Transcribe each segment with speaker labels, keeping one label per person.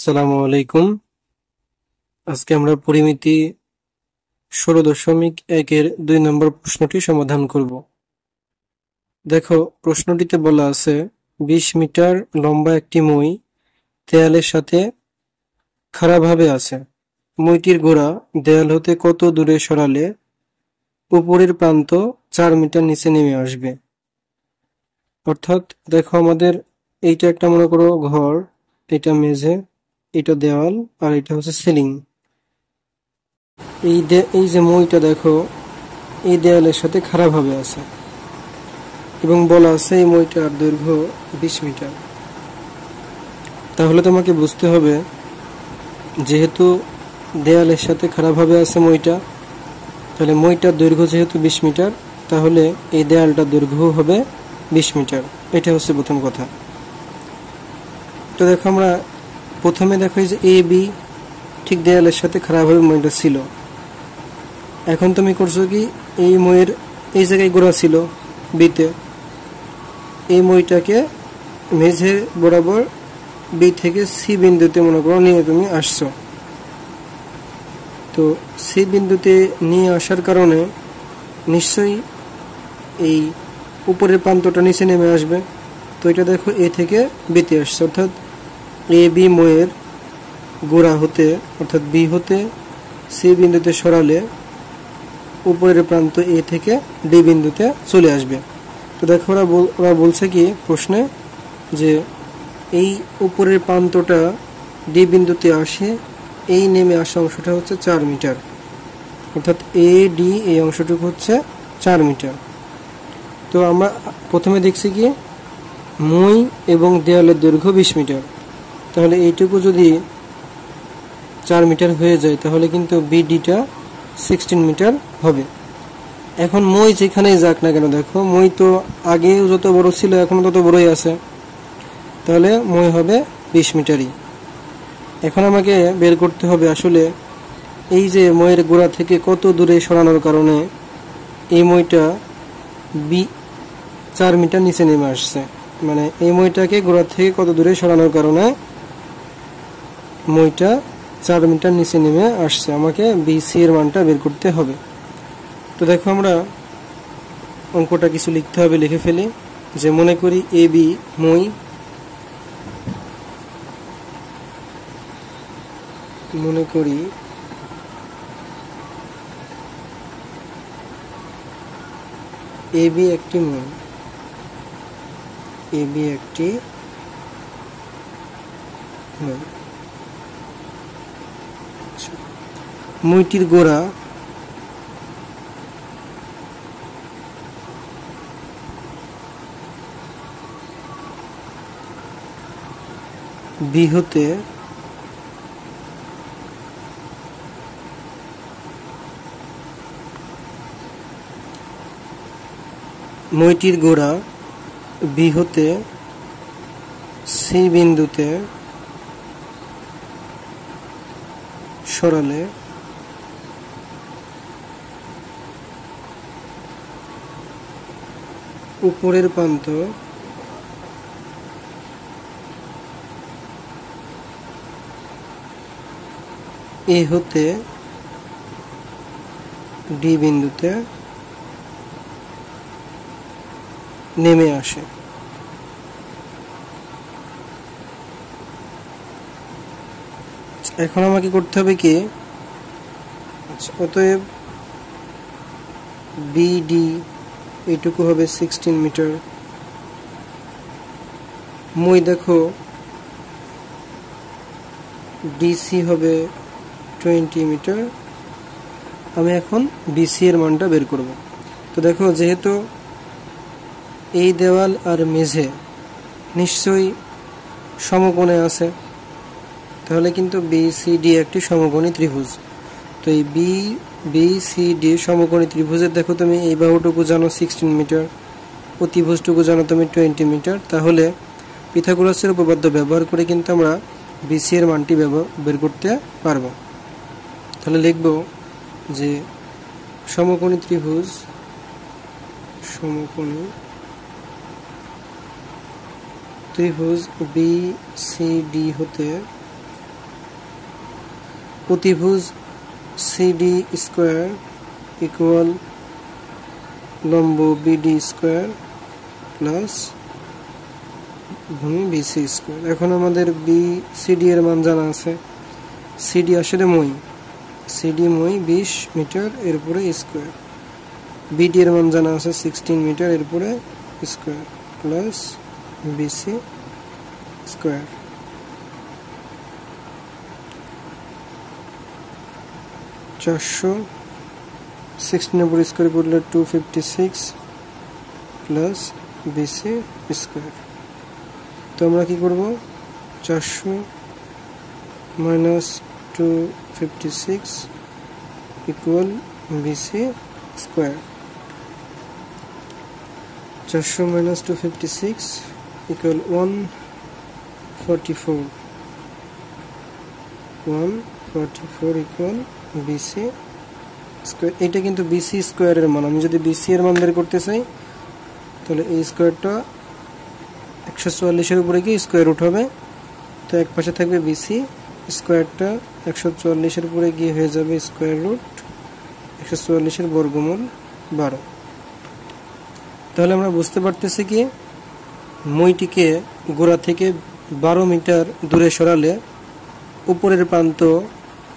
Speaker 1: আসসালামু আলাইকুম। আজকে আমরা পরিমিতি 16.1-এর 2 নম্বর প্রশ্নটি সমাধান করব। দেখো, প্রশ্নটিতে বলা আছে 20 মিটার লম্বা একটি মই দেয়ালের সাথে খাড়াভাবে আছে। মইটির গোড়া দেয়াল হতে কত দূরে সরালে উপরের প্রান্ত 4 মিটার নিচে নেমে আসবে। অর্থাৎ দেখো, আমাদের এইটা একটা মনে করো ঘর, এটা মেঝে, এটা দেওয়াল, আর এটা হচ্ছে সিলিং। এই যে মইটা দেখো, এই দেয়ালের সাথে খাড়াভাবে আছে এবং বলা আছে এই মইটার দৈর্ঘ্য 20 মিটার। তাহলে তোমাকে বুঝতে হবে, যেহেতু দেয়ালের সাথে খাড়াভাবে আছে মইটা, তাহলে মইটার দৈর্ঘ্য যেহেতু 20 মিটার, তাহলে এই দেয়ালটার দৈর্ঘ্য হবে 20 মিটার। এটা হচ্ছে প্রথম কথা। তো দেখো, আমরা প্রথমে দেখো এই যে এ বি ঠিক দেয়ালের সাথে খাড়াভাবে মইটা ছিল। এখন তুমি করছো কি, এই মইয়ের এই জায়গায় গোড়া ছিল বিতে, এই মইটাকে মেঝে বরাবর বি থেকে সি বিন্দুতে মনে করো নিয়ে তুমি আসছো। তো সি বিন্দুতে নিয়ে আসার কারণে নিশ্চয়ই এই উপরের প্রান্তটা নিচে নেমে আসবে। তো এটা দেখো এ থেকে বিতে আসছে, অর্থাৎ এ বি মইয়ের গোড়া হতে, অর্থাৎ বি হতে সি বিন্দুতে সরালে উপরের প্রান্ত এ থেকে ডি বিন্দুতে চলে আসবে। তো দেখো, ওরা বলছে কি প্রশ্নে, যে এই উপরের প্রান্তটা ডি বিন্দুতে আসে, এই নেমে আসা অংশটা হচ্ছে 4 মিটার, অর্থাৎ এ ডি এই অংশটুকু হচ্ছে 4 মিটার। তো আমরা প্রথমে দেখছি কি মই এবং দেয়ালের দৈর্ঘ্য 20 মিটার, তাহলে এইটুকু যদি 4 মিটার হয়ে যায়, তাহলে কিন্তু বিডিটা 16 মিটার হবে। এখন মই যেখানেই যাক না কেন, দেখো মই তো আগেও যত বড় ছিল এখনো তত বড়ই আছে, তাহলে মই হবে 20 মিটারই। এখন আমাকে বের করতে হবে আসলে এই যে মইয়ের গোড়া থেকে কত দূরে সরানোর কারণে এই মইটা 4 মিটার নিচে নেমে আসছে। মানে এই মইটাকে গোড়া থেকে কত দূরে সরানোর কারণে মইটা 4 মিটার নিচে নেমে আসছে, আমাকে বিসি এর মানটা বের করতে হবে। তো দেখো, আমরা অঙ্কটা কিছু লিখতে হবে, লিখে ফেলি। যে মনে করি এ বি মই, মনে করি এ বি একটি মই, এ বি একটি মই। মইটির গোড়া বি হতে মইটির গোড়া বি হতে সি বিন্দুতে সরালে উপরের প্রান্ত এ হতে ডি বিন্দুতে নেমে আসে। এখন আমাকে করতে হবে কি, অতএব বিডি এইটুকু হবে 16 মিটার। মই দেখো ডিসি হবে 20 মিটার। আমি এখন বিসি এর মানটা বের করব। তো দেখো, যেহেতু এই দেওয়াল আর মেঝে নিশ্চয়ই সমকোণে আছে, তাহলে কিন্তু বিসিডি একটি সমকোণী ত্রিভুজ। তো এই বিসিডি সমকোণী ত্রিভুজের দেখো, তুমি এই বাহুটুকু জানো 16 মিটার, অতিভুজটুকু জানো তুমি 20 মিটার। তাহলে পিথাগোরাসের উপপাদ্য ব্যবহার করে কিন্তু আমরা বিসি এর মানটি বের করতে পারবো। তাহলে লিখব যে সমকোণী ত্রিভুজ বি সি ডি হতে অতিভুজ সিডি স্কোয়ার ইকুয়াল লম্ব বিডি স্কোয়ার প্লাস ভূমি বিসি স্কোয়ার। এখন আমাদের বিসিডি এর মান জানা আছে। সিডি আসলে মই, সিডি মই 20 মিটার এর উপরে স্কোয়ার। বিডি এর মান জানা আছে 16 মিটার এর উপরে স্কোয়ার প্লাস বিসি স্কোয়ার। চারশো 16 উপর স্কোয়ার করলে 256 প্লাস বিসি স্কোয়ার। তো আমরা কি করব, 400 minus 256 equal BC square. 400 minus 256 equal 144 equal BC square. এটা কিন্তু বিসি স্কোয়ারের মান। আমি যদি বিসি এর মান বের করতে চাই তাহলে এই স্কোয়ারটা 144 এর উপরে গিয়ে স্কোয়ার রুট হবে। তো এক পাশে থাকবে বিসি, স্কোয়ারটা 144 এর উপরে গিয়ে হয়ে যাবে স্কোয়ার রুট 144 এর বর্গমূল 12। তাহলে আমরা বুঝতে পারতেছি কি মইটিকে গোড়া থেকে 12 মিটার দূরে সরালে উপরের প্রান্ত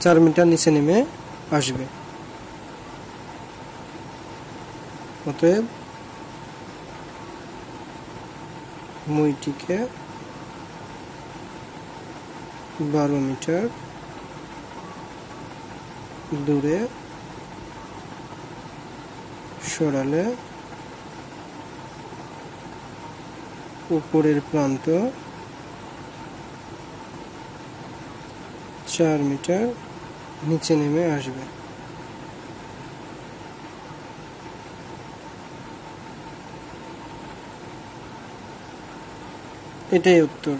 Speaker 1: 4 মিটার নিচে নেমে আসবে। অতএব মইটিকে 12 মিটার দূরে সরালে উপরের প্রান্ত 4 মিটার নিচে নেমে আসবে। এটাই উত্তর।